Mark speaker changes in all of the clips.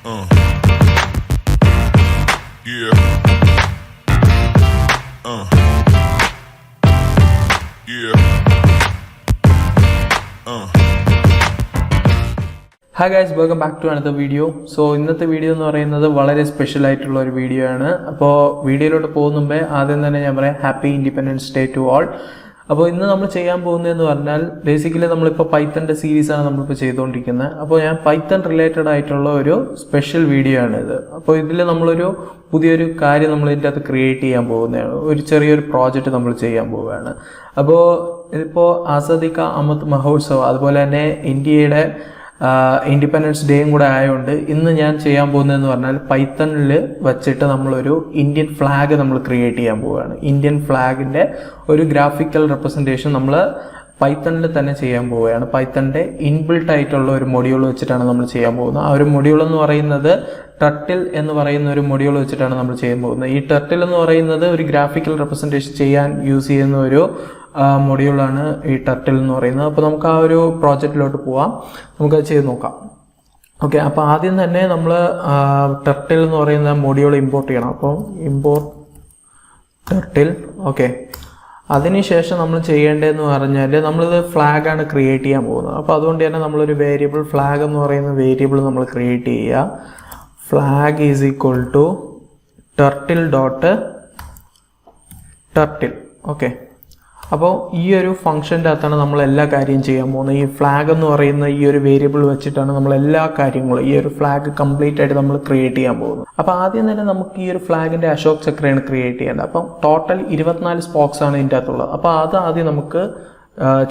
Speaker 1: Yeah. Yeah.
Speaker 2: Hi guys, welcome back to another video. So ഇന്നത്തെ video എന്ന് പറയുന്നത് വളരെ സ്പെഷ്യൽ ആയിട്ടുള്ള ഒരു വീഡിയോ ആണ്. അപ്പോൾ വീഡിയോയിലോട്ട് പോകുന്ന മുമ്പേ ആദ്യം തന്നെ ഞാൻ പറയാം happy independence day to all. അപ്പോൾ ഇന്ന് നമ്മൾ ചെയ്യാൻ പോകുന്നതെന്ന് പറഞ്ഞാൽ ബേസിക്കലി നമ്മളിപ്പോൾ പൈത്തൻ്റെ സീരീസാണ് നമ്മളിപ്പോൾ ചെയ്തുകൊണ്ടിരിക്കുന്നത്. അപ്പോൾ ഞാൻ പൈത്തൺ റിലേറ്റഡ് ആയിട്ടുള്ള ഒരു സ്പെഷ്യൽ വീഡിയോ ആണ് ഇത്. അപ്പോൾ ഇതിൽ നമ്മളൊരു പുതിയൊരു കാര്യം നമ്മൾ ഇതിൻ്റെ അകത്ത് ക്രിയേറ്റ് ചെയ്യാൻ പോകുന്നതാണ്. ഒരു ചെറിയൊരു പ്രോജക്റ്റ് നമ്മൾ ചെയ്യാൻ പോവുകയാണ്. അപ്പോൾ ഇതിപ്പോൾ ആസാദി കാ അമൃത് മഹോത്സവ് അതുപോലെ തന്നെ ഇന്ത്യയുടെ ഇൻഡിപെൻഡൻസ് ഡേയും കൂടെ ആയതുകൊണ്ട് ഇന്ന് ഞാൻ ചെയ്യാൻ പോകുന്നതെന്ന് പറഞ്ഞാൽ പൈത്തണിൽ വച്ചിട്ട് നമ്മളൊരു ഇന്ത്യൻ ഫ്ലാഗ് നമ്മൾ ക്രിയേറ്റ് ചെയ്യാൻ പോവുകയാണ്. ഇന്ത്യൻ ഫ്ലാഗിൻ്റെ ഒരു ഗ്രാഫിക്കൽ റെപ്രസെൻറ്റേഷൻ നമ്മൾ പൈത്തണിൽ തന്നെ ചെയ്യാൻ പോവുകയാണ്. പൈത്തണിൻ്റെ ഇൻബിൽട്ട് ആയിട്ടുള്ള ഒരു മൊഡ്യൂൾ വെച്ചിട്ടാണ് നമ്മൾ ചെയ്യാൻ പോകുന്നത്. ആ ഒരു മൊഡ്യൂൾ എന്ന് പറയുന്നത് ടർട്ടിൽ എന്ന് പറയുന്ന ഒരു മൊഡ്യൂൾ വെച്ചിട്ടാണ് നമ്മൾ ചെയ്യാൻ പോകുന്നത്. ഈ ടർട്ടിൽ എന്ന് പറയുന്നത് ഒരു ഗ്രാഫിക്കൽ റെപ്രസെൻറ്റേഷൻ ചെയ്യാൻ യൂസ് ചെയ്യുന്ന ഒരു മൊഡ്യൂളാണ് ഈ ടർട്ടിൽ എന്ന് പറയുന്നത്. അപ്പോൾ നമുക്ക് ആ ഒരു പ്രോജക്റ്റിലോട്ട് പോവാം, നമുക്കത് ചെയ്ത് നോക്കാം. ഓക്കെ, അപ്പോൾ ആദ്യം തന്നെ നമ്മൾ ടർട്ടിൽ എന്ന് പറയുന്ന മൊഡ്യൂൾ ഇമ്പോർട്ട് ചെയ്യണം. അപ്പോൾ ഇമ്പോർട്ട് ടർട്ടിൽ. ഓക്കെ, അതിനുശേഷം നമ്മൾ ചെയ്യേണ്ടതെന്ന് പറഞ്ഞാൽ നമ്മളിത് ഫ്ലാഗാണ് ക്രിയേറ്റ് ചെയ്യാൻ പോകുന്നത്. അപ്പോൾ അതുകൊണ്ട് തന്നെ നമ്മളൊരു വേരിയബിൾ ഫ്ലാഗ് എന്ന് പറയുന്ന വേരിയബിൾ നമ്മൾ ക്രിയേറ്റ് ചെയ്യുക. Flag is equal to turtle dot turtle. Okay, അപ്പോൾ ഈ ഒരു ഫംഗ്ഷൻ്റെ അകത്താണ് നമ്മൾ എല്ലാ കാര്യം ചെയ്യാൻ പോകുന്നത്. ഈ ഫ്ലാഗ് എന്ന് പറയുന്ന ഈ ഒരു വേരിയബിൾ വെച്ചിട്ടാണ് നമ്മൾ എല്ലാ കാര്യങ്ങളും ഈ ഒരു ഫ്ലാഗ് കംപ്ലീറ്റ് ആയിട്ട് നമ്മൾ ക്രിയേറ്റ് ചെയ്യാൻ പോകുന്നത്. അപ്പോൾ ആദ്യം തന്നെ നമുക്ക് ഈ ഒരു ഫ്ലാഗിൻ്റെ അശോക് ചക്രയാണ് ക്രിയേറ്റ് ചെയ്യേണ്ടത്. അപ്പം ടോട്ടൽ 24 സ്പോക്സ് ആണ് ഇതിൻ്റെ അകത്തുള്ളത്. അപ്പോൾ അത് ആദ്യം നമുക്ക്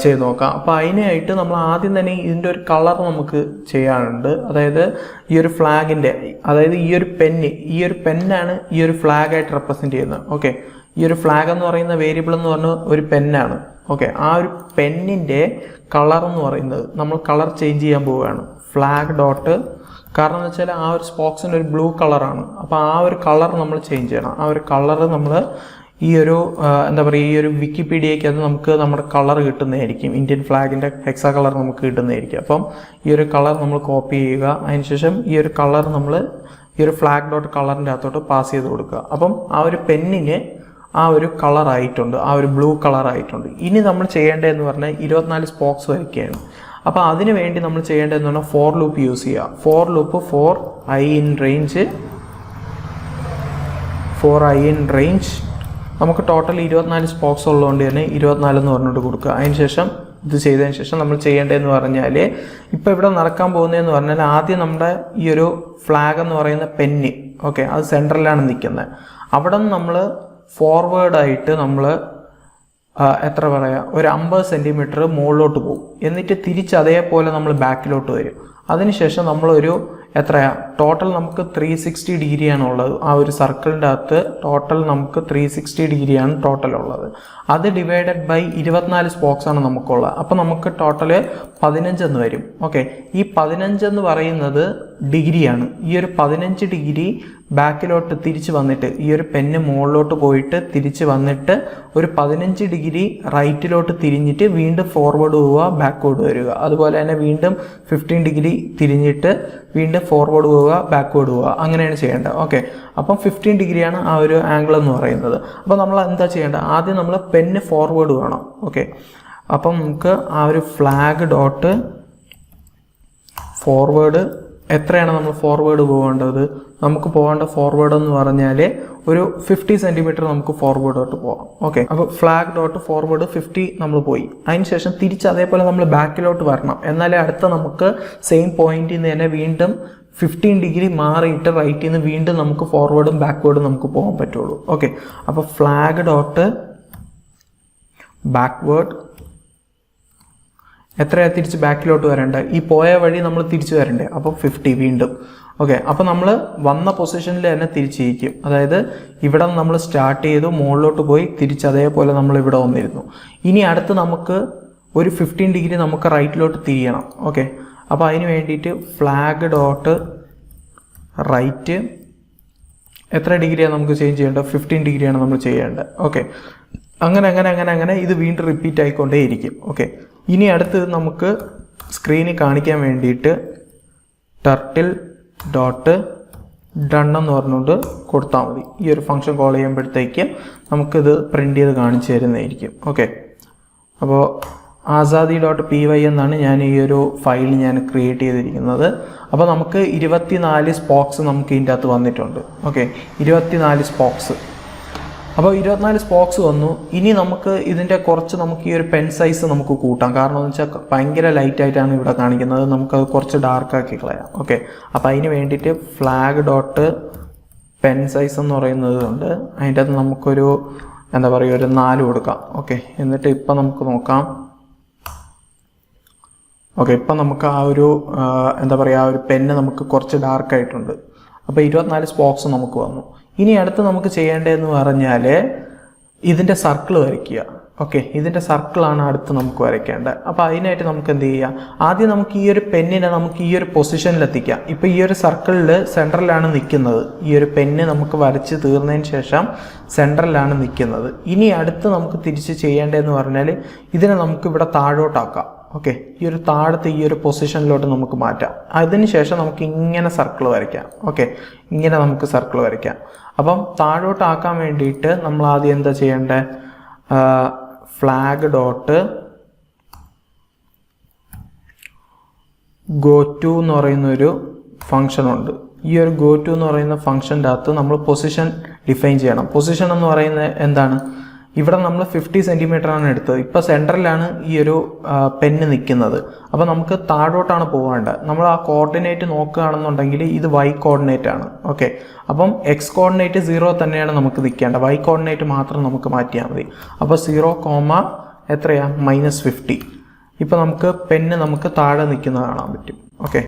Speaker 2: ചെയ്ത് നോക്കാം. അപ്പോൾ അതിനായിട്ട് നമ്മൾ ആദ്യം തന്നെ ഇതിൻ്റെ ഒരു കളർ നമുക്ക് ചെയ്യാനുണ്ട്. അതായത് ഈ ഒരു ഫ്ലാഗിൻ്റെ, അതായത് ഈ ഒരു പെന്നാണ് ഈ ഒരു ഫ്ലാഗായിട്ട് റെപ്രസെൻറ്റ് ചെയ്യുന്നത്. ഓക്കെ, ഈ ഒരു ഫ്ലാഗ് എന്ന് പറയുന്ന വേരിയബിൾ എന്ന് പറഞ്ഞ ഒരു പെന്നാണ്. ഓക്കെ, ആ ഒരു പെന്നിൻ്റെ കളർ എന്ന് പറയുന്നത് നമ്മൾ കളർ ചേഞ്ച് ചെയ്യാൻ പോവുകയാണ്. ഫ്ലാഗ് ഡോട്ട്, കാരണം എന്ന് വെച്ചാൽ ആ ഒരു സ്പോക്സിൻ്റെ ഒരു ബ്ലൂ കളറാണ്. അപ്പോൾ ആ ഒരു കളർ നമ്മൾ ചേഞ്ച് ചെയ്യണം. ആ ഒരു കളർ നമ്മൾ ഈ ഒരു എന്താ പറയുക, ഈ ഒരു വിക്കിപീഡിയയ്ക്ക് അത് നമുക്ക് നമ്മുടെ കളർ കിട്ടുന്നതായിരിക്കും. ഇന്ത്യൻ ഫ്ലാഗിൻ്റെ ഹെക്സാ കളർ നമുക്ക് കിട്ടുന്നതായിരിക്കും. അപ്പം ഈ ഒരു കളർ നമ്മൾ കോപ്പി ചെയ്യുക. അതിനുശേഷം ഈ ഒരു കളർ നമ്മൾ ഈ ഒരു ഫ്ലാഗ് ഡോട്ട് കളറിൻ്റെ അകത്തോട്ട് പാസ് ചെയ്ത് കൊടുക്കുക. അപ്പം ആ ഒരു പെന്നിന് ആ ഒരു കളറായിട്ടുണ്ട്, ആ ഒരു ബ്ലൂ കളറായിട്ടുണ്ട്. ഇനി നമ്മൾ ചെയ്യേണ്ടതെന്ന് പറഞ്ഞാൽ 24 സ്പോക്സ് വരയ്ക്കുകയാണ്. അപ്പോൾ അതിന് വേണ്ടി നമ്മൾ ചെയ്യേണ്ടതെന്ന് പറഞ്ഞാൽ ഫോർ ലൂപ്പ് യൂസ് ചെയ്യുക. For loop for I in range നമുക്ക് ടോട്ടൽ 24 സ്പോക്സ് ഉള്ളതുകൊണ്ട് തന്നെ 24 എന്ന് പറഞ്ഞിട്ട് കൊടുക്കുക. അതിനുശേഷം ഇത് ചെയ്തതിന് ശേഷം നമ്മൾ ചെയ്യേണ്ടതെന്ന് പറഞ്ഞാൽ ഇപ്പോൾ ഇവിടെ നടക്കാൻ പോകുന്നതെന്ന് പറഞ്ഞാൽ ആദ്യം നമ്മുടെ ഈ ഒരു ഫ്ലാഗ് എന്ന് പറയുന്ന പെന്ന്, ഓക്കെ, അത് സെൻട്രലാണ് നിൽക്കുന്നത്. അവിടെ നിന്ന് നമ്മൾ ഫോർവേഡായിട്ട് നമ്മൾ എത്ര പറയുക, ഒരു 50 സെൻറ്റിമീറ്റർ മുകളിലോട്ട് പോകും. എന്നിട്ട് തിരിച്ച് അതേപോലെ നമ്മൾ ബാക്കിലോട്ട് വരും. അതിനുശേഷം നമ്മളൊരു എത്രയാ ടോട്ടൽ നമുക്ക് 360 ഡിഗ്രിയാണ് ഉള്ളത്. ആ ഒരു സർക്കിളിൻ്റെ അകത്ത് ടോട്ടൽ നമുക്ക് 360 ഡിഗ്രിയാണ് ടോട്ടൽ ഉള്ളത്. അത് ഡിവൈഡഡ് ബൈ 24 സ്പോക്സ് ആണ് നമുക്കുള്ളത്. അപ്പോൾ നമുക്ക് ടോട്ടൽ 15 എന്ന് വരും. ഓക്കെ, ഈ 15 എന്ന് പറയുന്നത് ഡിഗ്രിയാണ്. ഈ ഒരു 15 ഡിഗ്രി ബാക്കിലോട്ട് തിരിച്ച് വന്നിട്ട് ഈ ഒരു പെന്ന് മുകളിലോട്ട് പോയിട്ട് തിരിച്ച് വന്നിട്ട് ഒരു 15 ഡിഗ്രി റൈറ്റിലോട്ട് തിരിഞ്ഞിട്ട് വീണ്ടും ഫോർവേഡ് പോവുക, ബാക്ക്വേർഡ് വരിക. അതുപോലെ തന്നെ വീണ്ടും 15 ഡിഗ്രി തിരിഞ്ഞിട്ട് വീണ്ടും ഫോർവേഡ് പോവുക, ബാക്ക്വേർഡ് പോവുക. അങ്ങനെയാണ് ചെയ്യേണ്ടത്. ഓക്കെ, അപ്പം 15 ഡിഗ്രിയാണ് ആ ഒരു ആംഗിൾ എന്ന് പറയുന്നത്. അപ്പോൾ നമ്മൾ എന്താ ചെയ്യേണ്ടത്, ആദ്യം നമ്മൾ പെന്ന് ഫോർവേഡ് വേണം. ഓക്കെ, അപ്പം നമുക്ക് ആ ഒരു ഫ്ലാഗ് ഡോട്ട് ഫോർവേഡ് എത്രയാണ് നമ്മൾ ഫോർവേഡ് പോകേണ്ടത്, നമുക്ക് പോകേണ്ട ഫോർവേഡ് എന്ന് പറഞ്ഞാൽ ഒരു 50 സെൻറ്റിമീറ്റർ നമുക്ക് ഫോർവേഡോട്ട് പോകാം. ഓക്കെ, അപ്പോൾ ഫ്ലാഗ് ഡോട്ട് ഫോർവേഡ് 50 നമ്മൾ പോയി. അതിനുശേഷം തിരിച്ച് അതേപോലെ നമ്മൾ ബാക്കിലോട്ട് വരണം. എന്നാലേ അടുത്ത നമുക്ക് സെയിം പോയിന്റിൽ നിന്ന് തന്നെ വീണ്ടും 15 ഡിഗ്രി മാറിയിട്ട് റൈറ്റിൽ നിന്ന് വീണ്ടും നമുക്ക് ഫോർവേഡും ബാക്ക്വേർഡും നമുക്ക് പോകാൻ പറ്റുള്ളൂ. ഓക്കെ, അപ്പോൾ ഫ്ലാഗ് ഡോട്ട് ബാക്ക്വേർഡ് എത്രയാണ് തിരിച്ച് ബാക്കിലോട്ട് വരേണ്ടത്, ഈ പോയ വഴി നമ്മൾ തിരിച്ച് വരണ്ടേ, അപ്പോൾ 50 വീണ്ടും. ഓക്കെ, അപ്പോൾ നമ്മൾ വന്ന പൊസിഷനിൽ തന്നെ തിരിച്ചിരിക്കും. അതായത് ഇവിടെ നമ്മൾ സ്റ്റാർട്ട് ചെയ്തു, മുകളിലോട്ട് പോയി തിരിച്ച് അതേപോലെ നമ്മൾ ഇവിടെ വന്നിരുന്നു. ഇനി അടുത്ത് നമുക്ക് ഒരു 15 ഡിഗ്രി നമുക്ക് റൈറ്റിലോട്ട് തിരിയണം. ഓക്കെ, അപ്പോൾ അതിന് വേണ്ടിയിട്ട് ഫ്ലാഗ് ഡോട്ട് റൈറ്റ് എത്ര ഡിഗ്രിയാണ് നമുക്ക് ചേഞ്ച് ചെയ്യേണ്ടത്, 15 ഡിഗ്രിയാണ് നമ്മൾ ചെയ്യേണ്ടത്. ഓക്കെ, അങ്ങനെ ഇത് വീണ്ടും റിപ്പീറ്റ് ആയിക്കൊണ്ടേയിരിക്കും. ഓക്കെ, ഇനി അടുത്ത് നമുക്ക് സ്ക്രീനിൽ കാണിക്കാൻ വേണ്ടിയിട്ട് ടർട്ടിൽ ഡോട്ട് ഡൺ എന്ന് പറഞ്ഞുകൊണ്ട് കൊടുത്താൽ മതി. ഈ ഒരു ഫംഗ്ഷൻ കോൾ ചെയ്യുമ്പോഴത്തേക്ക് നമുക്കിത് പ്രിൻ്റ് ചെയ്ത് കാണിച്ചു തരുന്നതായിരിക്കും. ഓക്കെ, അപ്പോൾ ആസാദി ഡോട്ട് py എന്നാണ് ഞാൻ ഈ ഒരു ഫയൽ ഞാൻ ക്രിയേറ്റ് ചെയ്തിരിക്കുന്നത്. അപ്പോൾ നമുക്ക് 24 സ്പോക്സ് നമുക്ക് ഇതിൻ്റെ അകത്ത് വന്നിട്ടുണ്ട്. Okay, 24 spokes. അപ്പോൾ 24 സ്പോക്സ് വന്നു. ഇനി നമുക്ക് ഇതിൻ്റെ കുറച്ച് നമുക്ക് ഈ ഒരു പെൻ സൈസ് നമുക്ക് കൂട്ടാം. കാരണം എന്ന് വെച്ചാൽ ഭയങ്കര ലൈറ്റായിട്ടാണ് ഇവിടെ കാണിക്കുന്നത്. നമുക്കത് കുറച്ച് ഡാർക്കാക്കി കളയാം. ഓക്കെ, അപ്പോൾ അതിന് വേണ്ടിയിട്ട് ഫ്ലാഗ് ഡോട്ട് പെൻ സൈസ് എന്ന് പറയുന്നത് ഉണ്ട്. അതിൻ്റെ അകത്ത് നമുക്കൊരു എന്താ പറയുക ഒരു 4 കൊടുക്കാം. ഓക്കെ, എന്നിട്ട് ഇപ്പം നമുക്ക് നോക്കാം. ഓക്കെ, ഇപ്പം നമുക്ക് ആ ഒരു എന്താ പറയുക ആ ഒരു പെന്ന് നമുക്ക് കുറച്ച് ഡാർക്കായിട്ടുണ്ട്. അപ്പോൾ 24 സ്പോക്സ് നമുക്ക് വന്നു. ഇനി അടുത്ത് നമുക്ക് ചെയ്യേണ്ടതെന്ന് പറഞ്ഞാൽ ഇതിൻ്റെ സർക്കിൾ വരയ്ക്കുക. ഓക്കെ, ഇതിൻ്റെ സർക്കിളാണ് അടുത്ത് നമുക്ക് വരയ്ക്കേണ്ടത്. അപ്പോൾ അതിനായിട്ട് നമുക്ക് എന്ത് ചെയ്യാം, ആദ്യം നമുക്ക് ഈ ഒരു പെന്നിനെ നമുക്ക് ഈ ഒരു പൊസിഷനിലെത്തിക്കാം. ഇപ്പോൾ ഈ ഒരു സർക്കിളിൽ സെൻട്രലാണ് നിൽക്കുന്നത്. ഈ ഒരു പെന്ന് നമുക്ക് വരച്ച് തീർന്നതിന് ശേഷം സെൻട്രലാണ് നിൽക്കുന്നത്. ഇനി അടുത്ത് നമുക്ക് തിരിച്ച് ചെയ്യേണ്ടതെന്ന് പറഞ്ഞാൽ ഇതിനെ നമുക്ക് ഇവിടെ താഴോട്ടാക്കാം. ഓക്കെ, ഈ ഒരു താഴത്തെ ഈ ഒരു പൊസിഷനിലോട്ട് നമുക്ക് മാറ്റാം. അതിനുശേഷം നമുക്ക് ഇങ്ങനെ സർക്കിൾ വരയ്ക്കാം. ഓക്കെ, ഇങ്ങനെ നമുക്ക് സർക്കിൾ വരയ്ക്കാം. അപ്പം താഴോട്ടാക്കാൻ വേണ്ടിയിട്ട് നമ്മൾ ആദ്യം എന്താ ചെയ്യേണ്ടത്, ഫ്ലാഗ് ഡോട്ട് ഗോ ടു എന്ന് പറയുന്നൊരു ഫംഗ്ഷൻ ഉണ്ട്. ഈ ഒരു ഗോ ടു എന്ന് പറയുന്ന ഫംഗ്ഷൻ്റെ അകത്ത് നമ്മൾ പൊസിഷൻ ഡിഫൈൻ ചെയ്യണം. പൊസിഷൻ എന്ന് പറയുന്നത് എന്താണ്, ഇവിടെ നമ്മൾ 50 സെൻറ്റിമീറ്ററാണ് എടുത്തത്. ഇപ്പോൾ സെൻറ്ററിലാണ് ഈ ഒരു പെന്ന് നിൽക്കുന്നത്. അപ്പോൾ നമുക്ക് താഴോട്ടാണ് പോകേണ്ടത്. നമ്മൾ ആ കോർഡിനേറ്റ് നോക്കുകയാണെന്നുണ്ടെങ്കിൽ ഇത് y കോർഡിനേറ്റ് ആണ്. ഓക്കെ, അപ്പം x കോർഡിനേറ്റ് 0 തന്നെയാണ് നമുക്ക് നിൽക്കേണ്ടത്. y കോർഡിനേറ്റ് മാത്രം നമുക്ക് മാറ്റിയാൽ മതി. അപ്പോൾ 0, എത്രയാ -50. ഇപ്പോൾ നമുക്ക് പെന്ന് നമുക്ക് താഴെ നിൽക്കുന്നത് കാണാൻ പറ്റും. ഓക്കെ,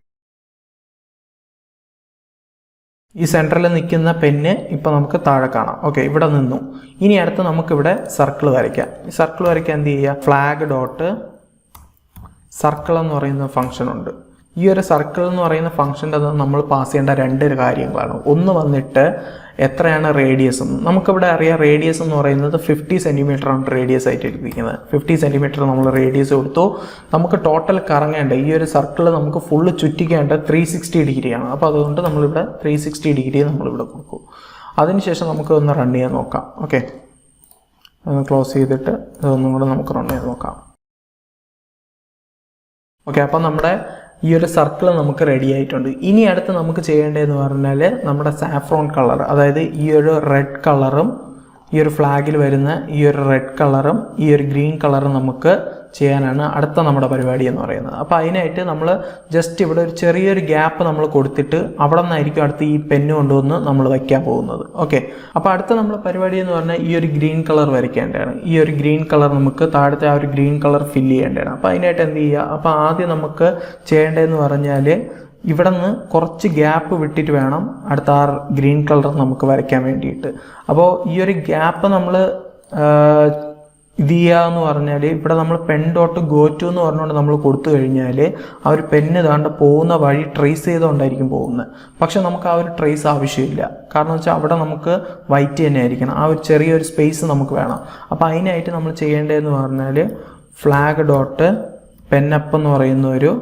Speaker 2: ഈ സെൻറ്ററിൽ നിൽക്കുന്ന പെന്ന് ഇപ്പോൾ നമുക്ക് താഴെ കാണാം. ഓക്കെ, ഇവിടെ നിന്നു. ഇനി അടുത്ത് നമുക്കിവിടെ സർക്കിൾ വരയ്ക്കാം. ഈ സർക്കിൾ വരയ്ക്കാൻ എന്ത് ചെയ്യുക, ഫ്ലാഗ് ഡോട്ട് സർക്കിൾ എന്ന് പറയുന്ന ഫംഗ്ഷൻ ഉണ്ട്. ഈ ഒരു സർക്കിൾ എന്ന് പറയുന്ന ഫംഗ്ഷൻ്റെ അത് നമ്മൾ പാസ് ചെയ്യേണ്ട 2 കാര്യങ്ങളാണ്. ഒന്ന് വന്നിട്ട് എത്രയാണ് റേഡിയസ്. നമുക്കിവിടെ അറിയാം റേഡിയസ് എന്ന് പറയുന്നത് 50 സെൻറ്റിമീറ്ററാണ് റേഡിയസ് ആയിട്ട് എടുത്തിരിക്കുന്നത്. 50 സെൻറ്റിമീറ്റർ നമ്മൾ റേഡിയസ് കൊടുത്തു. നമുക്ക് ടോട്ടൽ കറങ്ങേണ്ട ഈ ഒരു സർക്കിൾ നമുക്ക് ഫുള്ള് ചുറ്റിക്കേണ്ട 360 ഡിഗ്രിയാണ്. അപ്പോൾ അതുകൊണ്ട് നമ്മളിവിടെ 360 ഡിഗ്രി നമ്മളിവിടെ കൊടുക്കും. അതിനുശേഷം നമുക്ക് ഒന്ന് റൺ ചെയ്യാൻ നോക്കാം. ഓക്കെ, ഒന്ന് ക്ലോസ് ചെയ്തിട്ട് ഇതൊന്നും കൂടെ നമുക്ക് റൺ ചെയ്ത് നോക്കാം. ഓക്കെ, അപ്പം നമ്മുടെ ഈ ഒരു സർക്കിൾ നമുക്ക് റെഡി ആയിട്ടുണ്ട്. ഇനി അടുത്ത് നമുക്ക് ചെയ്യേണ്ടതെന്ന് പറഞ്ഞാൽ നമ്മുടെ സാഫ്രോൺ കളർ, അതായത് ഈ ഒരു റെഡ് കളറും ഈ ഒരു ഫ്ലാഗിൽ വരുന്ന ഈ ഒരു റെഡ് കളറും ഈ ഒരു ഗ്രീൻ കളറും നമുക്ക് ചെയ്യാനാണ് അടുത്ത നമ്മുടെ പരിപാടി എന്ന് പറയുന്നത്. അപ്പോൾ അതിനായിട്ട് നമ്മൾ ജസ്റ്റ് ഇവിടെ ഒരു ചെറിയൊരു ഗ്യാപ്പ് നമ്മൾ കൊടുത്തിട്ട് അവിടെ നിന്നായിരിക്കും അടുത്ത് ഈ പെന്ന് കൊണ്ടുവന്ന് നമ്മൾ വയ്ക്കാൻ പോകുന്നത്. ഓക്കെ, അപ്പോൾ അടുത്ത നമ്മുടെ പരിപാടി എന്ന് പറഞ്ഞാൽ ഈ ഒരു ഗ്രീൻ കളർ വരയ്ക്കേണ്ടതാണ്. ഈ ഒരു ഗ്രീൻ കളർ നമുക്ക് താഴത്തെ ആ ഒരു ഗ്രീൻ കളർ ഫില്ല് ചെയ്യേണ്ടതാണ്. അപ്പോൾ അതിനായിട്ട് എന്ത് ചെയ്യുക, അപ്പോൾ ആദ്യം നമുക്ക് ചെയ്യേണ്ടതെന്ന് പറഞ്ഞാൽ ഇവിടെ നിന്ന് കുറച്ച് ഗ്യാപ്പ് വിട്ടിട്ട് വേണം അടുത്ത ആ ഗ്രീൻ കളർ നമുക്ക് വരയ്ക്കാൻ വേണ്ടിയിട്ട്. അപ്പോൾ ഈ ഒരു ഗ്യാപ്പ് നമ്മൾ ഇത് ചെയ്യുക എന്ന് പറഞ്ഞാൽ ഇവിടെ നമ്മൾ പെൻ ഡോട്ട് ഗോ ടു എന്ന് പറഞ്ഞുകൊണ്ട് നമ്മൾ കൊടുത്തു കഴിഞ്ഞാൽ ആ ഒരു പെന്ന് ഇതാണ്ട് പോകുന്ന വഴി ട്രേസ് ചെയ്തുകൊണ്ടായിരിക്കും പോകുന്നത്. പക്ഷെ നമുക്ക് ആ ഒരു ട്രേസ് ആവശ്യമില്ല. കാരണം വെച്ചാൽ അവിടെ നമുക്ക് വൈറ്റ് തന്നെ ആയിരിക്കണം. ആ ഒരു ചെറിയൊരു സ്പേസ് നമുക്ക് വേണം. അപ്പോൾ അതിനായിട്ട് നമ്മൾ ചെയ്യേണ്ടതെന്ന് പറഞ്ഞാൽ ഫ്ലാഗ് ഡോട്ട് പെന്നപ്പ് എന്ന് പറയുന്ന ഒരു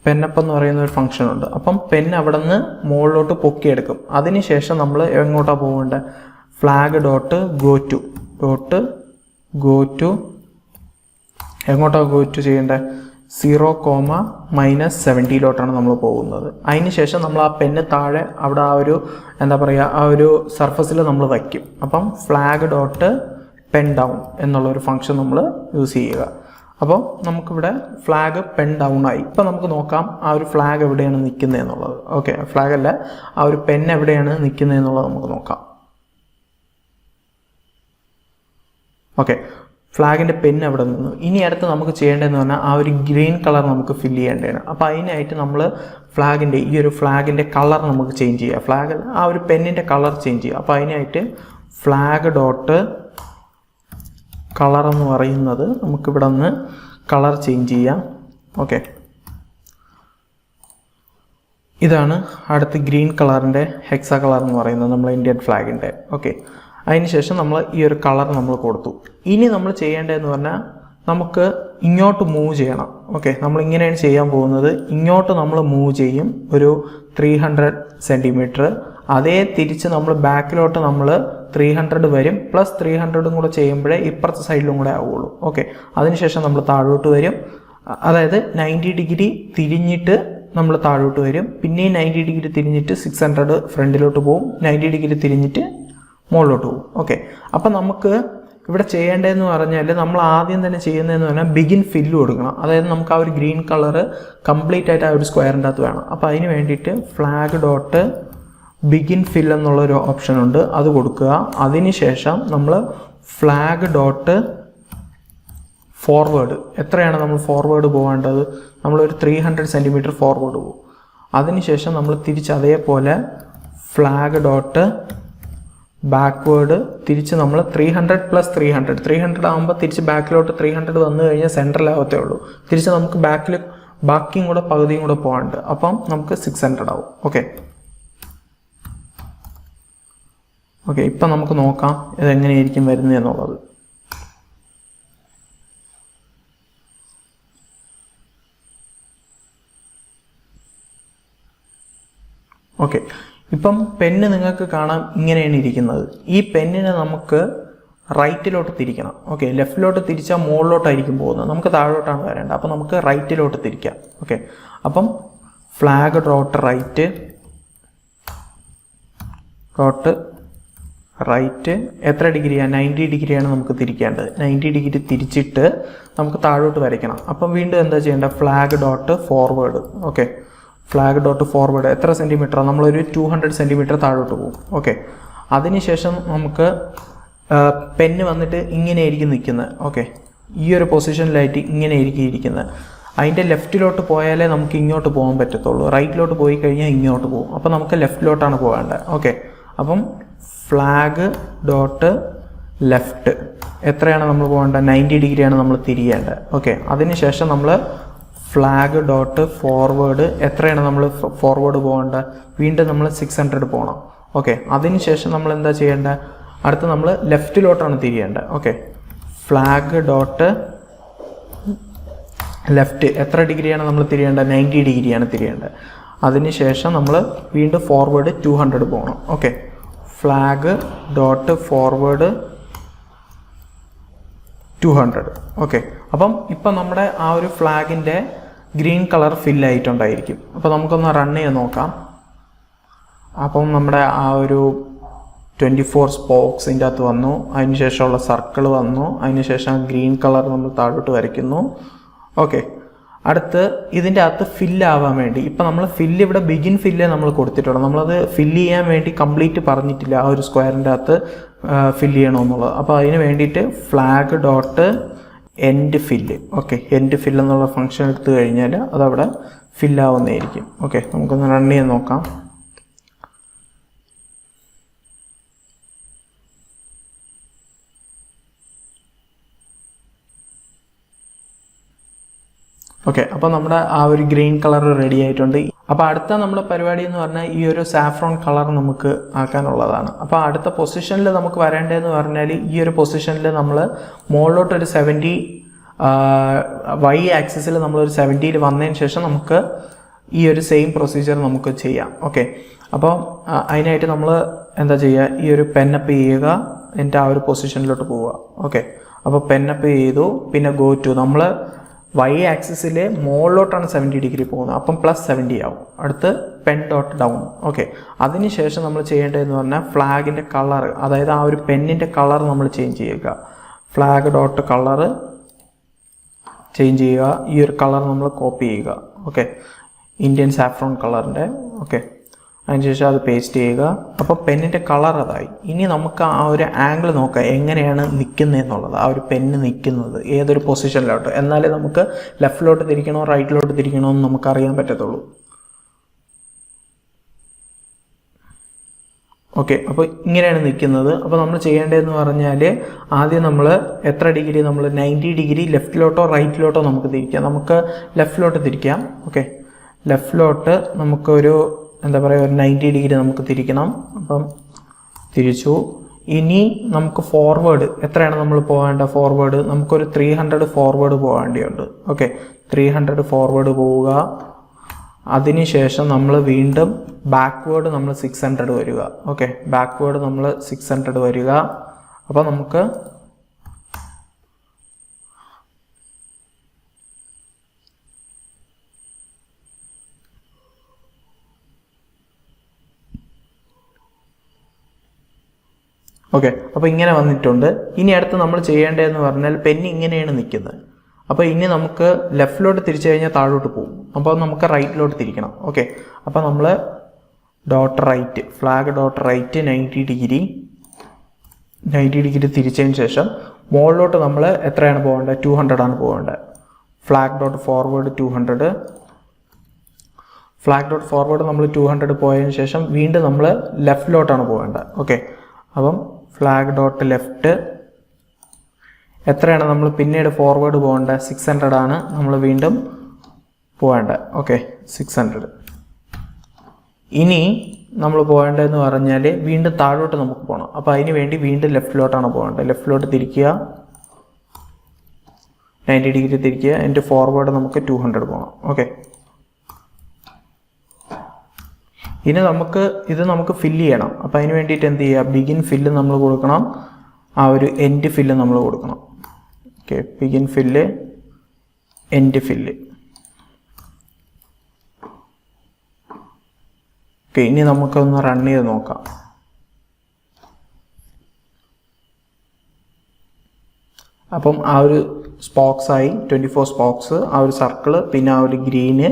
Speaker 2: പെന്നപ്പ് എന്ന് പറയുന്ന ഒരു ഫംഗ്ഷൻ ഉണ്ട്. അപ്പം പെൻ അവിടെ നിന്ന് മുകളിലോട്ട് പൊക്കിയെടുക്കും. അതിനുശേഷം നമ്മൾ എങ്ങോട്ടാണ് പോകേണ്ടത്, ഫ്ലാഗ് ഡോട്ട് ഗോ ടു എങ്ങോട്ടാണ് ഗോ ടു ചെയ്യേണ്ടത്, 0,-70 നമ്മൾ പോകുന്നത്. അതിനുശേഷം നമ്മൾ ആ പെന്ന് താഴെ അവിടെ ആ ഒരു എന്താ പറയുക ആ ഒരു സർഫസിൽ നമ്മൾ വയ്ക്കും. അപ്പം ഫ്ലാഗ് ഡോട്ട് പെൻ ഡൗൺ എന്നുള്ളൊരു ഫംഗ്ഷൻ നമ്മൾ യൂസ് ചെയ്യുക. അപ്പോൾ നമുക്കിവിടെ ഫ്ലാഗ് പെൻ ഡൗൺ ആയി. ഇപ്പോൾ നമുക്ക് നോക്കാം ആ ഒരു ഫ്ലാഗ് എവിടെയാണ് നിൽക്കുന്നത് എന്നുള്ളത്. ഓക്കെ, ഫ്ലാഗ് അല്ല, ആ ഒരു പെൻ എവിടെയാണ് നിൽക്കുന്നത് എന്നുള്ളത് നമുക്ക് നോക്കാം. ഓക്കെ, ഫ്ലാഗിൻ്റെ പെൻ അവിടെ നിന്നു. ഇനി അടുത്ത് നമുക്ക് ചെയ്യേണ്ടതെന്ന് പറഞ്ഞാൽ ആ ഒരു ഗ്രീൻ കളർ നമുക്ക് ഫില്ല് ചെയ്യേണ്ടതാണ്. അപ്പോൾ അതിനായിട്ട് നമ്മൾ ഫ്ലാഗിൻ്റെ ഈ ഒരു ഫ്ലാഗിൻ്റെ കളർ നമുക്ക് ചേഞ്ച് ചെയ്യുക. ഫ്ലാഗ് ആ ഒരു പെന്നിൻ്റെ കളർ ചേഞ്ച് ചെയ്യുക. അപ്പോൾ അതിനായിട്ട് ഫ്ലാഗ് ഡോട്ട് കളർ എന്ന് പറയുന്നത് നമുക്കിവിടെ നിന്ന് കളർ ചേഞ്ച് ചെയ്യാം. ഓക്കെ, ഇതാണ് അടുത്ത് ഗ്രീൻ കളറിൻ്റെ ഹെക്സാ കളർ എന്ന് പറയുന്നത് നമ്മൾ ഇന്ത്യൻ ഫ്ലാഗിൻ്റെ. ഓക്കെ, അതിനുശേഷം നമ്മൾ ഈ ഒരു കളർ നമ്മൾ കൊടുത്തു. ഇനി നമ്മൾ ചെയ്യേണ്ടതെന്ന് പറഞ്ഞാൽ നമുക്ക് ഇങ്ങോട്ട് മൂവ് ചെയ്യണം. ഓക്കെ, നമ്മളിങ്ങനെയാണ് ചെയ്യാൻ പോകുന്നത്. ഇങ്ങോട്ട് നമ്മൾ മൂവ് ചെയ്യും ഒരു 300 സെൻറ്റിമീറ്റർ. അതേ തിരിച്ച് നമ്മൾ ബാക്കിലോട്ട് നമ്മൾ 300 വരും. പ്ലസ് 300 കൂടെ ചെയ്യുമ്പോഴേ ഇപ്പുറത്തെ സൈഡിലും കൂടെ ആവുള്ളൂ. ഓക്കെ, അതിനുശേഷം നമ്മൾ താഴോട്ട് വരും. അതായത് 90 ഡിഗ്രി തിരിഞ്ഞിട്ട് നമ്മൾ താഴോട്ട് വരും. പിന്നെയും 90 ഡിഗ്രി തിരിഞ്ഞിട്ട് 600 ഫ്രണ്ടിലോട്ട് പോകും. 90 ഡിഗ്രി തിരിഞ്ഞിട്ട് മുകളിലോട്ട് പോകും. ഓക്കെ, അപ്പം നമുക്ക് ഇവിടെ ചെയ്യേണ്ടതെന്ന് പറഞ്ഞാൽ നമ്മൾ ആദ്യം തന്നെ ചെയ്യുന്നതെന്ന് പറഞ്ഞാൽ ബിഗിൻ ഫില്ല് കൊടുക്കണം. അതായത് നമുക്ക് ആ ഒരു ഗ്രീൻ കളറ് കംപ്ലീറ്റ് ആയിട്ട് ആ ഒരു സ്ക്വയറിൻ്റെ അകത്ത് വേണം. അപ്പോൾ അതിന് വേണ്ടിയിട്ട് ഫ്ലാഗ് ഡോട്ട് ബിഗിൻ ഫിൽ എന്നുള്ളൊരു ഓപ്ഷൻ ഉണ്ട്, അത് കൊടുക്കുക. അതിനുശേഷം നമ്മൾ ഫ്ലാഗ് ഡോട്ട് ഫോർവേഡ്, എത്രയാണ് നമ്മൾ ഫോർവേഡ് പോകേണ്ടത്, നമ്മളൊരു 300 സെൻറ്റിമീറ്റർ ഫോർവേഡ് പോകും. അതിനുശേഷം നമ്മൾ തിരിച്ച് അതേപോലെ ഫ്ലാഗ് ഡോട്ട് ബാക്ക്വേഡ് തിരിച്ച് നമ്മൾ 300 പ്ലസ് 300 ആകുമ്പോൾ തിരിച്ച് ബാക്കിലോട്ട് 300 വന്നു കഴിഞ്ഞാൽ സെൻട്രലാകത്തേ ഉള്ളൂ. തിരിച്ച് നമുക്ക് ബാക്കിയും കൂടെ പകുതിയും കൂടെ പോകാനുണ്ട്. അപ്പം നമുക്ക് 600 ആവും. ഓക്കെ, ഇപ്പം നമുക്ക് നോക്കാം ഇതെങ്ങനെയായിരിക്കും വരുന്നത് എന്നുള്ളത്. ഓക്കെ, ഇപ്പം പെന്ന് നിങ്ങൾക്ക് കാണാം ഇങ്ങനെയാണ് ഇരിക്കുന്നത്. ഈ പെന്നിനെ നമുക്ക് റൈറ്റിലോട്ട് തിരിക്കണം. ഓക്കെ, ലെഫ്റ്റിലോട്ട് തിരിച്ചാൽ മുകളിലോട്ടായിരിക്കും പോകുന്നത്, നമുക്ക് താഴോട്ടാണ് വരേണ്ടത്. അപ്പം നമുക്ക് റൈറ്റിലോട്ട് തിരിക്കാം. ഓക്കെ, അപ്പം ഫ്ലാഗ് ഡോട്ട് റൈറ്റ് എത്ര ഡിഗ്രിയാണ്? 90 ഡിഗ്രിയാണ് നമുക്ക് തിരിക്കേണ്ടത്. 90 ഡിഗ്രി തിരിച്ചിട്ട് നമുക്ക് താഴോട്ട് വരയ്ക്കണം. അപ്പം വീണ്ടും എന്താ ചെയ്യേണ്ടത്? Flag dot forward. Okay, flag dot forward എത്ര സെൻറ്റിമീറ്ററാണ്? നമ്മളൊരു 200 സെൻറ്റിമീറ്റർ താഴോട്ട് പോകും. ഓക്കെ, അതിനുശേഷം നമുക്ക് പെന്ന് വന്നിട്ട് ഇങ്ങനെയായിരിക്കും നിൽക്കുന്നത്. ഓക്കെ, ഈ ഒരു പൊസിഷനിലായിട്ട് ഇങ്ങനെയായിരിക്കും ഇരിക്കുന്നത്. അതിൻ്റെ ലെഫ്റ്റിലോട്ട് പോയാലേ നമുക്ക് ഇങ്ങോട്ട് പോകാൻ പറ്റത്തുള്ളൂ. റൈറ്റിലോട്ട് പോയി കഴിഞ്ഞാൽ ഇങ്ങോട്ട് പോകും. അപ്പോൾ നമുക്ക് ലെഫ്റ്റിലോട്ടാണ് പോകേണ്ടത്. ഓക്കെ, അപ്പം ഫ്ലാഗ് ഡോട്ട് ലെഫ്റ്റ് എത്രയാണ് നമ്മൾ പോകേണ്ടത്? 90 ഡിഗ്രിയാണ് നമ്മൾ തിരിയേണ്ടത്. ഓക്കെ, അതിനുശേഷം നമ്മൾ ഫ്ലാഗ് ഡോട്ട് ഫോർവേഡ് എത്രയാണ് നമ്മൾ ഫോർവേഡ് പോകേണ്ടത്? വീണ്ടും നമ്മൾ 600 പോകണം. ഓക്കെ, അതിനുശേഷം നമ്മൾ എന്താ ചെയ്യേണ്ടത്? അടുത്ത് നമ്മൾ ലെഫ്റ്റിലോട്ടാണ് തിരിയേണ്ടത്. ഓക്കെ, ഫ്ലാഗ് ഡോട്ട് ലെഫ്റ്റ് എത്ര ഡിഗ്രിയാണ് നമ്മൾ തിരിയേണ്ടത്? 90 ഡിഗ്രിയാണ് തിരിയേണ്ടത്. അതിനുശേഷം നമ്മൾ വീണ്ടും ഫോർവേഡ് 200 പോകണം. Okay, flag dot forward 200. Okay, അപ്പം ഇപ്പം നമ്മുടെ ആ ഒരു ഫ്ലാഗിൻ്റെ ഗ്രീൻ കളർ ഫില്ലായിട്ടുണ്ടായിരിക്കും. അപ്പോൾ നമുക്കൊന്ന് റൺ ചെയ്ത് നോക്കാം. അപ്പം നമ്മുടെ ആ ഒരു 24 സ്പോക്സിൻ്റെ അകത്ത് വന്നു. അതിനുശേഷമുള്ള സർക്കിൾ വന്നു. അതിനുശേഷം ഗ്രീൻ കളർ നമ്മൾ താഴോട്ട് വരയ്ക്കുന്നു. ഓക്കെ, അടുത്ത് ഇതിൻ്റെ അകത്ത് ഫില്ലാവാൻ വേണ്ടി ഇപ്പം നമ്മൾ ഫില്ല് ഇവിടെ ബിഗിൻ ഫില്ലേ നമ്മൾ കൊടുത്തിട്ടുള്ളൂ. നമ്മളത് ഫില്ല് ചെയ്യാൻ വേണ്ടി കംപ്ലീറ്റ് പറഞ്ഞിട്ടില്ല ആ ഒരു സ്ക്വയറിൻ്റെ അകത്ത് ഫില്ല് ചെയ്യണമെന്നുള്ളത്. അപ്പോൾ അതിന് വേണ്ടിയിട്ട് flag dot end fill. Okay, end fill എന്നുള്ള ഫംഗ്ഷൻ എടുത്തു കഴിഞ്ഞാൽ അതവിടെ ഫില്ലാവുന്നതായിരിക്കും. ഓക്കെ, നമുക്കൊന്ന് റൺ ചെയ്ത് നോക്കാം. ഓക്കെ, അപ്പോൾ നമ്മുടെ ആ ഒരു ഗ്രീൻ കളർ റെഡി ആയിട്ടുണ്ട്. അപ്പോൾ അടുത്ത നമ്മുടെ പരിപാടി എന്ന് പറഞ്ഞാൽ ഈ ഒരു സാഫ്രോൺ കളർ നമുക്ക് ആക്കാനുള്ളതാണ്. അപ്പോൾ അടുത്ത പൊസിഷനിൽ നമുക്ക് വരേണ്ടതെന്ന് പറഞ്ഞാൽ ഈ ഒരു പൊസിഷനിൽ നമ്മൾ മുകളിലോട്ടൊരു 70 വൈ ആക്സിസിൽ നമ്മളൊരു 70 വന്നതിന് ശേഷം നമുക്ക് ഈ ഒരു സെയിം പ്രൊസീജിയർ നമുക്ക് ചെയ്യാം. ഓക്കെ, അപ്പോൾ അതിനായിട്ട് നമ്മൾ എന്താ ചെയ്യുക? ഈ ഒരു പെന്നപ്പ് ചെയ്യുക, എൻ്റെ ആ ഒരു പൊസിഷനിലോട്ട് പോവുക. ഓക്കെ, അപ്പോൾ പെന്നപ്പ് ചെയ്തു. പിന്നെ ഗോ ടു നമ്മൾ വൈ ആക്സിസിൽ മുകളിലോട്ടാണ് 70 ഡിഗ്രി പോകുന്നത്. അപ്പം +70 ആവും. അടുത്ത് പെൻ ഡോട്ട് ഡൗൺ. ഓക്കെ, അതിനുശേഷം നമ്മൾ ചെയ്യേണ്ടതെന്ന് പറഞ്ഞാൽ ഫ്ലാഗിൻ്റെ കളർ, അതായത് ആ ഒരു പെന്നിൻ്റെ കളർ നമ്മൾ ചേഞ്ച് ചെയ്യുക. ഫ്ലാഗ് ഡോട്ട് കളർ ചേഞ്ച് ചെയ്യുക. ഈ ഒരു കളർ നമ്മൾ കോപ്പി ചെയ്യുക. ഓക്കെ, ഇന്ത്യൻ സാഫ്രോൺ കളറിൻ്റെ. ഓക്കെ, അതിനുശേഷം അത് പേസ്റ്റ് ചെയ്യുക. അപ്പോൾ പെന്നിൻ്റെ കളർ അതായി. ഇനി നമുക്ക് ആ ഒരു ആംഗിൾ നോക്കാം എങ്ങനെയാണ് നിൽക്കുന്നത് എന്നുള്ളത്. ആ ഒരു പെന്ന് നിൽക്കുന്നത് ഏതൊരു പൊസിഷനിലോട്ട്, എന്നാലേ നമുക്ക് ലെഫ്റ്റിലോട്ട് തിരിക്കണോ റൈറ്റിലോട്ട് തിരിക്കണോ എന്ന് നമുക്കറിയാൻ പറ്റത്തുള്ളൂ. ഓക്കെ, അപ്പോൾ ഇങ്ങനെയാണ് നിൽക്കുന്നത്. അപ്പോൾ നമ്മൾ ചെയ്യേണ്ടതെന്ന് പറഞ്ഞാൽ ആദ്യം നമ്മൾ എത്ര ഡിഗ്രി? നമ്മൾ 90 ഡിഗ്രി ലെഫ്റ്റിലോട്ടോ റൈറ്റിലോട്ടോ നമുക്ക് തിരിക്കാം. നമുക്ക് ലെഫ്റ്റിലോട്ട് തിരിക്കാം. ഓക്കെ, ലെഫ്റ്റിലോട്ട് നമുക്കൊരു എന്താ പറയുക, ഒരു 90 ഡിഗ്രി നമുക്ക് തിരിക്കണം. അപ്പം തിരിച്ചു. ഇനി നമുക്ക് ഫോർവേഡ് എത്രയാണ് നമ്മൾ പോകേണ്ട ഫോർവേഡ് നമുക്കൊരു 300 ഫോർവേഡ് പോകേണ്ടിയുണ്ട്. ഓക്കെ, 300 ഫോർവേഡ് പോവുക. അതിനുശേഷം നമ്മൾ വീണ്ടും ബാക്ക്വേർഡ് നമ്മൾ 600 വരിക. ഓക്കെ, ബാക്ക്വേർഡ് നമ്മൾ 600 വരിക. അപ്പോൾ നമുക്ക് ഓക്കെ, അപ്പോൾ ഇങ്ങനെ വന്നിട്ടുണ്ട്. ഇനി അടുത്ത് നമ്മൾ ചെയ്യേണ്ടതെന്ന് പറഞ്ഞാൽ പെന്ന് ഇങ്ങനെയാണ് നിൽക്കുന്നത്. അപ്പോൾ ഇനി നമുക്ക് ലെഫ്റ്റിലോട്ട് തിരിച്ചു കഴിഞ്ഞാൽ താഴോട്ട് പോകും. അപ്പോൾ നമുക്ക് റൈറ്റിലോട്ട് തിരിക്കണം. ഓക്കെ, അപ്പോൾ നമ്മൾ dot right flag dot right 90 degree തിരിച്ചതിന് ശേഷം മുകളിലോട്ട് നമ്മൾ എത്രയാണ് പോകേണ്ടത്? 200 ആണ് പോകേണ്ടത്. Flag dot forward 200. Flag dot forward നമ്മൾ 200 പോയതിന് ശേഷം വീണ്ടും നമ്മൾ ലെഫ്റ്റിലോട്ടാണ് പോകേണ്ടത്. ഓക്കെ, അപ്പം ഫ്ലാഗ് ഡോട്ട് ലെഫ്റ്റ് എത്രയാണ് നമ്മൾ പിന്നീട് ഫോർവേഡ് പോകേണ്ടത്? 600 ആണ് നമ്മൾ വീണ്ടും പോകേണ്ടത്. ഓക്കെ, 600. ഇനി നമ്മൾ പോകേണ്ടതെന്ന് പറഞ്ഞാൽ വീണ്ടും താഴോട്ട് നമുക്ക് പോകണം. അപ്പോൾ അതിന് വേണ്ടി വീണ്ടും ലെഫ്റ്റിലോട്ടാണ് പോകേണ്ടത്. ലെഫ്റ്റിലോട്ട് തിരിക്കുക, 90 ഡിഗ്രി തിരിക്കുക. എൻ്റെ ഫോർവേഡ് നമുക്ക് 200 പോകണം. ഓക്കെ, ഇനി നമുക്ക് ഫില്ല് ചെയ്യണം. അപ്പോൾ അതിന് വേണ്ടിയിട്ട് എന്ത് ചെയ്യുക? ബിഗിൻ ഫില്ല് നമ്മൾ കൊടുക്കണം, ആ ഒരു എൻഡ് ഫില്ല് നമ്മൾ കൊടുക്കണം. Okay, begin fill, end fill. Okay, ഇനി നമുക്കൊന്ന് റൺ ചെയ്ത് നോക്കാം. അപ്പം ആ ഒരു സ്പോക്സായി 24 സ്പോക്സ്, ആ ഒരു സർക്കിള്, പിന്നെ ആ ഒരു ഗ്രീന്,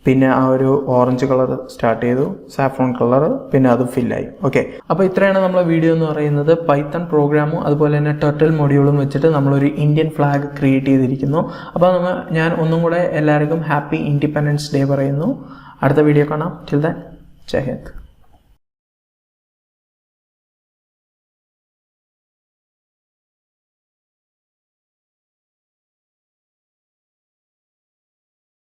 Speaker 2: പിന്നെ ആ ഒരു ഓറഞ്ച് കളർ സ്റ്റാർട്ട് ചെയ്തു, സാഫ്രോൺ കളർ, പിന്നെ അത് ഫില്ലായി. ഓക്കെ, അപ്പോൾ ഇത്രയാണ് നമ്മളെ വീഡിയോ എന്ന് പറയുന്നത്. പൈത്തൺ പ്രോഗ്രാമും അതുപോലെ തന്നെ ടർട്ടിൽ മൊഡ്യൂളും വെച്ചിട്ട് നമ്മളൊരു ഇന്ത്യൻ ഫ്ലാഗ് ക്രിയേറ്റ് ചെയ്തിരിക്കുന്നു. അപ്പോൾ ഞാൻ ഒന്നും കൂടെ എല്ലാവർക്കും ഹാപ്പി ഇൻഡിപെൻഡൻസ് ഡേ പറയുന്നു. അടുത്ത വീഡിയോ കാണാം. ടിൽ ദെൻ, ജയ് ഹിന്ദ്.